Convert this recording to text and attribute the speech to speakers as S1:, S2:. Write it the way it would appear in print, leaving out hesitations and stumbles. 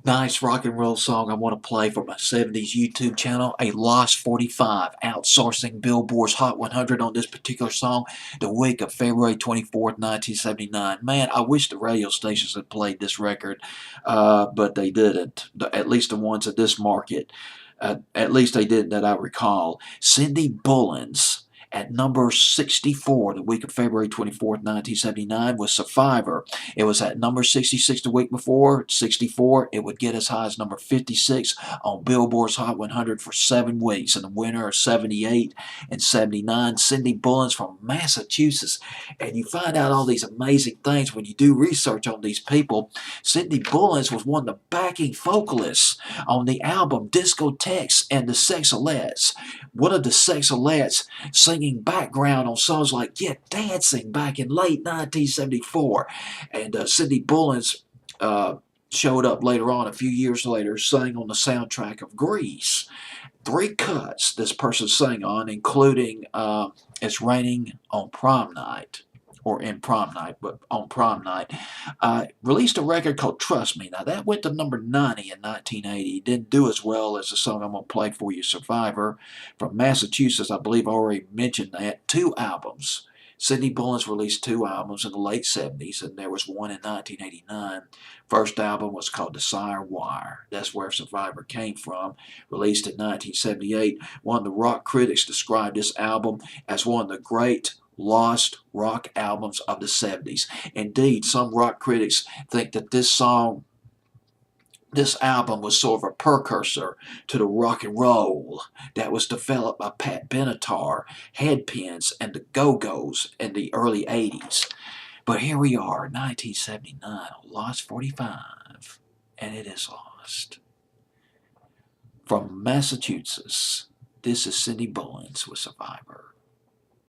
S1: Nice rock and roll song I want to play for my 70s YouTube channel. A Lost 45 outsourcing Billboard's Hot 100 on this particular song the week of February 24th, 1979. Man, I wish the radio stations had played this record, but they didn't. At least the ones in this market. At least they didn't that I recall. Cindy Bullens at number 64 the week of February 24th, 1979 was Survivor. It was at number 66 the week before, 64. It would get as high as number 56 on Billboard's Hot 100 for 7 weeks. And the winner of 78 and 79, Cindy Bullens from Massachusetts. And you find out all these amazing things when you do research on these people. Cindy Bullens was one of the backing vocalists on the album Discotheques and the Sexalettes. One of the Sexalettes singing background on songs like Get Dancing back in late 1974. And Cindy Bullens showed up later on, a few years later, sang on the soundtrack of Grease. 3 cuts this person sang on, including It's Raining on Prom Night, or in Prom Night, but on Prom Night. Released a record called Trust Me. Now, that went to number 90 in 1980. Didn't do as well as the song I'm going to play for you, Survivor. From Massachusetts, I believe I already mentioned that. 2 albums. Cindy Bullens released 2 albums in the late 70s, and there was one in 1989. First album was called Desire Wire. That's where Survivor came from. Released in 1978. One of the rock critics described this album as one of the great lost rock albums of the 70s. Indeed, some rock critics think that this album was sort of a precursor to the rock and roll that was developed by Pat Benatar, Headpins, and the Go-Go's in the early 80s. But here we are, 1979, Lost 45, and it is lost. From Massachusetts, this is Cindy Bullens with Survivor.